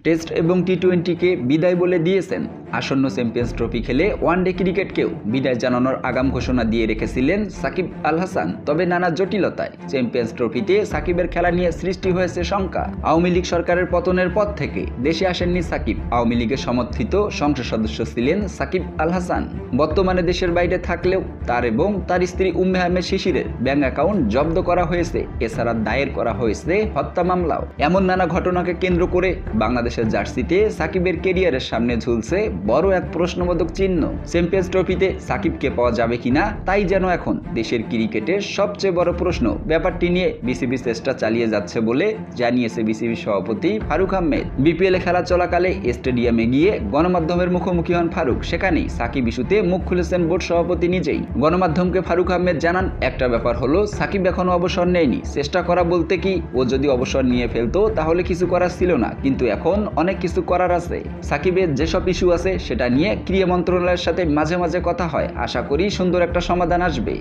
Test এবং টি-20কে বিদায় বলে দিয়েছেন। আসন্ন চ্যাম্পিয়ন্স ট্রফি খেলে ওয়ানডে ক্রিকেটকেও বিদায় জানানোর আগাম ঘোষণা দিয়ে রেখেছিলেন সাকিব আল হাসান। তবে নানা জটিলতায় চ্যাম্পিয়ন্স ট্রফিতে সাকিবের খেলা নিয়ে সৃষ্টি হয়েছে শঙ্কা। আওয়ামী লীগ সরকারের পতনের পর থেকে দেশে আসেননি সাকিব। আওয়ামী লীগের সমর্থিত সংসদ সদস্য ছিলেন সাকিব আল হাসান। বর্তমানে দেশের বাইরে থাকলেও তার এবং তার স্ত্রী উম্মে আহমেদ শিশিরের ব্যাংক অ্যাকাউন্ট জব্দ করা হয়েছে। এছাড়া দায়ের করা হয়েছে হত্যা মামলাও। এমন নানা ঘটনাকে কেন্দ্র করে বাংলাদেশের জার্সিতে সাকিবের কেরিয়ারের সামনে ঝুলছে বড় এক প্রশ্নবোধক চিহ্ন। চ্যাম্পিয়ন্স ট্রফিতে সাকিবকে পাওয়া যাবে কিনা তাই যেন এখন দেশের ক্রিকেটের সবচেয়ে বড় প্রশ্ন। ব্যাপারটি নিয়ে বিসিবি চেষ্টা চালিয়ে যাচ্ছে বলে জানিয়েছে বিসিবি সভাপতি ফারুক আহমেদ। বিপিএল খেলা চলাকালে স্টেডিয়ামে গিয়ে গণমাধ্যমের মুখোমুখি হন ফারুক। সেখানেই সাকিব ইস্যুতে মুখ খুলেছেন বোর্ড সভাপতি নিজেই। গণমাধ্যমকে ফারুক আহমেদ জানান, একটা ব্যাপার হলো সাকিব এখনো অবসর নেয়নি। চেষ্টা করা বলতে কি, ও যদি অবসর নিয়ে ফেলতো তাহলে কিছু করার ছিল না, কিন্তু এখন অনেক কিছু করার আছে। সাকিবের যেসব ইস্যু আছে সেটা নিয়ে ক্রীড়া মন্ত্রণালয়ের সাথে মাঝে মাঝে কথা হয়। আশা করি সুন্দর একটা সমাধান আসবে।